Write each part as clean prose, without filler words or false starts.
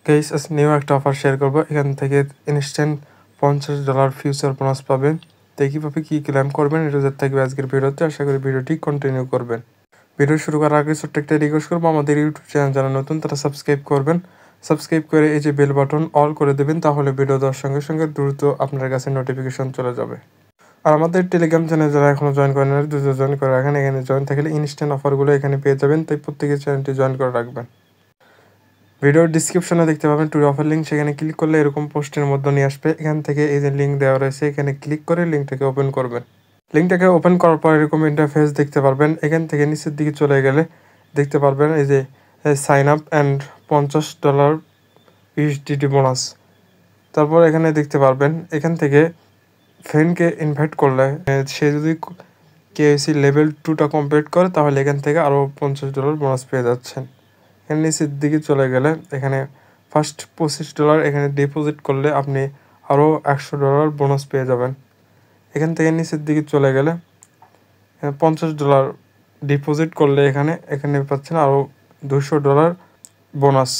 Guys আজ new একটা offer share করবো। এখান থেকে ইনস্ট্যান্ট $50 ফিউচার বোনাস পাবেন। তো কীভাবে কী ক্লেম করবেন এটা থাকবে আজকের ভিডিওতে। আশা করি ভিডিওটি কন্টিনিউ করবেন। ভিডিও শুরু করার আগে ছোট্ট একটা রিকোয়েস্ট করবো, আমাদের ইউটিউব চ্যানেল যারা নতুন তারা সাবস্ক্রাইব করবেন। সাবস্ক্রাইব করে এই যে বেল বাটন অল করে দেবেন, তাহলে ভিডিও দেওয়ার সঙ্গে সঙ্গে দ্রুত আপনার কাছে নোটিফিকেশন চলে যাবে। আর আমাদের টেলিগ্রাম চ্যানেল যারা এখনও জয়েন করেন দ্রুত জয়েন করে রাখেন। এখানে জয়েন থাকলে ইনস্ট্যান্ট অফারগুলো এখানে পেয়ে যাবেন, তাই প্রত্যেকের চ্যানেলটি জয়েন করে রাখবেন। ভিডিওর ডিসক্রিপশনে দেখতে পাবেন টু অফার লিঙ্ক, সেখানে ক্লিক করলে এরকম পোস্টের মধ্যে নিয়ে আসবে। এখান থেকে এই যে লিঙ্ক দেওয়া রয়েছে এখানে ক্লিক করে লিঙ্কটাকে ওপেন করবেন। লিঙ্কটাকে ওপেন করার পর এরকম ইন্টারফেস দেখতে পারবেন। এখান থেকে নিচের দিকে চলে গেলে দেখতে পারবেন এই যে সাইন আপ অ্যান্ড $50 USDT বোনাস। তারপর এখানে দেখতে পারবেন এখান থেকে ফ্রেন্ডকে ইনভাইট করলে সে যদি কেওসি লেভেল 2টা কমপ্লিট করে তাহলে এখান থেকে আরও $50 বোনাস পেয়ে যাচ্ছেন। এখানে নিচের দিকে চলে গেলে এখানে ফার্স্ট $25 এখানে ডিপোজিট করলে আপনি আরও $100 বোনাস পেয়ে যাবেন। এখান থেকে নিচের দিকে চলে গেলে $50 ডিপোজিট করলে এখানে পাচ্ছেন আরও $200 বোনাস।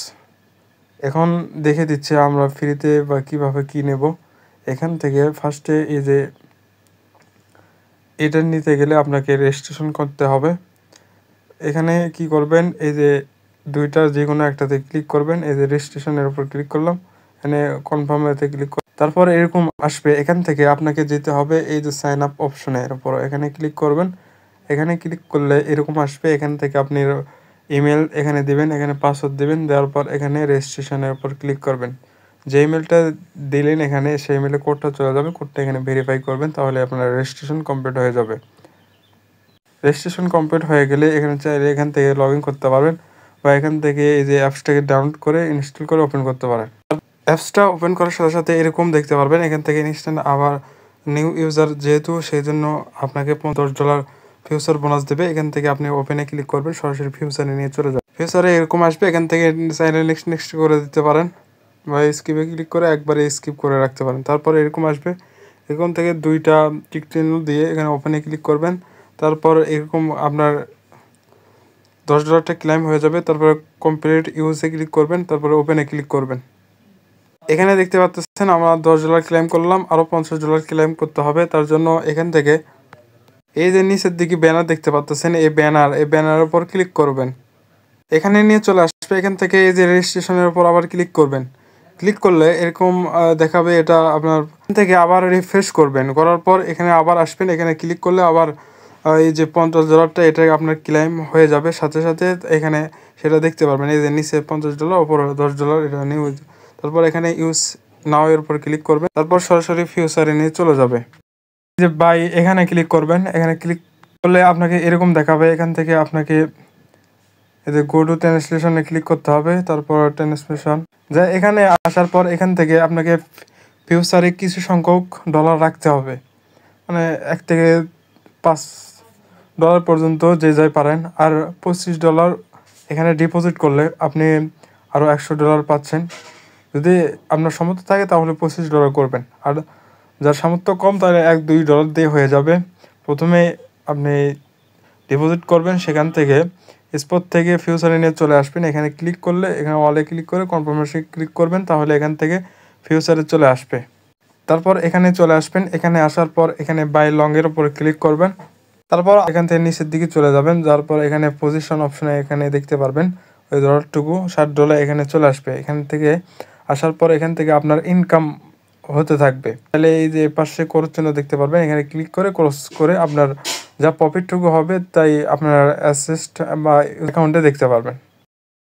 এখন দেখে দিচ্ছে আমরা ফ্রিতে বা কীভাবে কী নেব। এখান থেকে ফার্স্টে এই যে এটা নিতে গেলে আপনাকে রেজিস্ট্রেশন করতে হবে। এখানে কি করবেন, এই যে দুইটার যে কোনো একটাতে ক্লিক করবেন। এই যে রেজিস্ট্রেশনের উপর ক্লিক করলাম, এখানে কনফার্মেতে ক্লিক করলাম। তারপর এরকম আসবে, এখান থেকে আপনাকে যেতে হবে এই যে সাইন আপ অপশনের উপর, এখানে ক্লিক করবেন। এখানে ক্লিক করলে এরকম আসবে, এখান থেকে আপনি ইমেল এখানে দিবেন, এখানে পাসওয়ার্ড দিবেন। দেওয়ার পর এখানে রেজিস্ট্রেশনের উপর ক্লিক করবেন। যে ইমেলটা দিলেন এখানে সেই ইমেলে কোডটা চলে যাবে, কোডটা এখানে ভেরিফাই করবেন, তাহলে আপনার রেজিস্ট্রেশন কমপ্লিট হয়ে যাবে। রেজিস্ট্রেশন কমপ্লিট হয়ে গেলে এখানে চাইলে এখান থেকে লগ ইন করতে পারবেন, বা এখান থেকে এই যে অ্যাপসটাকে ডাউনলোড করে ইনস্টল করে ওপেন করতে পারেন। অ্যাপসটা ওপেন করার সাথে সাথে এরকম দেখতে পারবেন, এখান থেকে ইনস্ট্যান্ট আবার নিউ ইউজার যেহেতু সেই জন্য আপনাকে $50 ফিউচার বোনাস দেবে। এখান থেকে আপনি ওপেনে ক্লিক করবেন, সরাসরি ফিউচারে নিয়ে চলে যাবেন। ফিউচারে এরকম আসবে, এখান থেকে চাইলে নেক্সট করে দিতে পারেন, বা স্কিপে ক্লিক করে একবারে স্কিপ করে রাখতে পারেন। তারপরে এরকম আসবে, এরকম থেকে দুইটা টিক চিহ্ন দিয়ে এখানে ওপেনে ক্লিক করবেন। তারপর এরকম আপনার $10টা ক্লেম হয়ে যাবে। তারপরে কমপ্লিট ইউজে ক্লিক করবেন, তারপরে ওপেনে ক্লিক করবেন। এখানে দেখতে পাচ্ছেন আমরা $10 ক্লেম করলাম, আরও $50 ক্লেম করতে হবে। তার জন্য এখান থেকে এই যে নিচের দিকে ব্যানার দেখতে পাচ্ছেন, এই ব্যানারের উপর ক্লিক করবেন। এখানে নিয়ে চলে আসবে, এখান থেকে এই যে রেজিস্ট্রেশনের উপর আবার ক্লিক করবেন। ক্লিক করলে এরকম দেখাবে, এটা আপনার থেকে আবার রিফ্রেশ করবেন। করার পর এখানে আবার আসবেন, এখানে ক্লিক করলে আবার এই যে $50টা এটা আপনার ক্লেম হয়ে যাবে সাথে সাথে। এখানে সেটা দেখতে পারবেন, এই যে নিচে $50 উপরে $10 এটা নিউ। তারপর এখানে ইউজ নাও এর উপর ক্লিক করবেন, তারপর সরাসরি ফিউচারে নিয়ে চলে যাবে। যে বাই এখানে ক্লিক করবেন, এখানে ক্লিক করলে আপনাকে এরকম দেখাবে। এখান থেকে আপনাকে এই যে গো টু ট্রান্সলেশনে ক্লিক করতে হবে, তারপর ট্রান্সলেশন যা এখানে আসার পর এখান থেকে আপনাকে ফিউচারে কিছু সংখ্যক ডলার রাখতে হবে, মানে $1 থেকে $5 পর্যন্ত যে যাই পারেন। আর $25 এখানে ডিপোজিট করলে আপনি আরও $100 পাচ্ছেন। যদি আপনার সামর্থ্য থাকে তাহলে $25 করবেন, আর যার সামর্থ্য কম তাহলে $1-2 দিয়ে হয়ে যাবে। প্রথমে আপনি ডিপোজিট করবেন, সেখান থেকে স্পট থেকে ফিউচারে নিয়ে চলে আসবেন। এখানে ক্লিক করলে এখানে ওয়ালে ক্লিক করে কনফার্মেশন ক্লিক করবেন, তাহলে এখান থেকে ফিউচারে চলে আসবে। তারপর এখানে চলে আসবেন, এখানে আসার পর এখানে বাই লংয়ের উপর ক্লিক করবেন। তারপর এখান থেকে নিচের দিকে চলে যাবেন, যার পর এখানে পজিশন অপশনে এখানে দেখতে পারবেন ওই ডলারটুকু $60 এখানে চলে আসবে। এখান থেকে আসার পর এখান থেকে আপনার ইনকাম হতে থাকবে। তাহলে এই যে পাশে ক্রস চিহ্ন দেখতে পারবেন, এখানে ক্লিক করে ক্রস করে আপনার যা প্রফিটটুকু হবে তাই আপনার অ্যাসেস্ট বা অ্যাকাউন্টে দেখতে পারবেন।